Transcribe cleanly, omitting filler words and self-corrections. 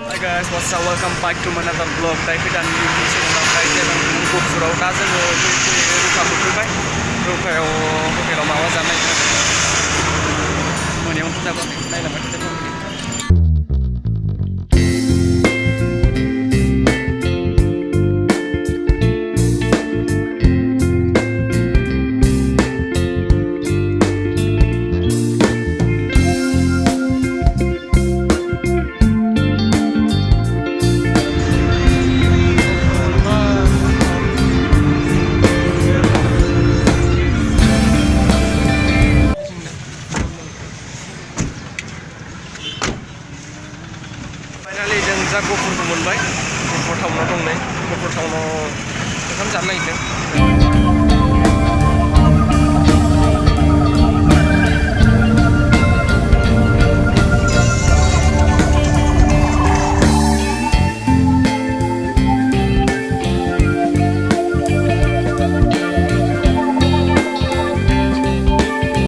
Hi guys, what's up? Welcome back to another vlog. David and YouTube channel जायगा गुफुराव दा जोङो रुखा मोनफैबाय। रुखायाव हटेलाव माबा जानाय मोनायावथ' जाबाय नायलांबाय थादों। जों जा गफुरखौ मोनबाय गफुर टाउनाव दं नै गफुर टाउनाव ओंखाम जानो नागिरदों।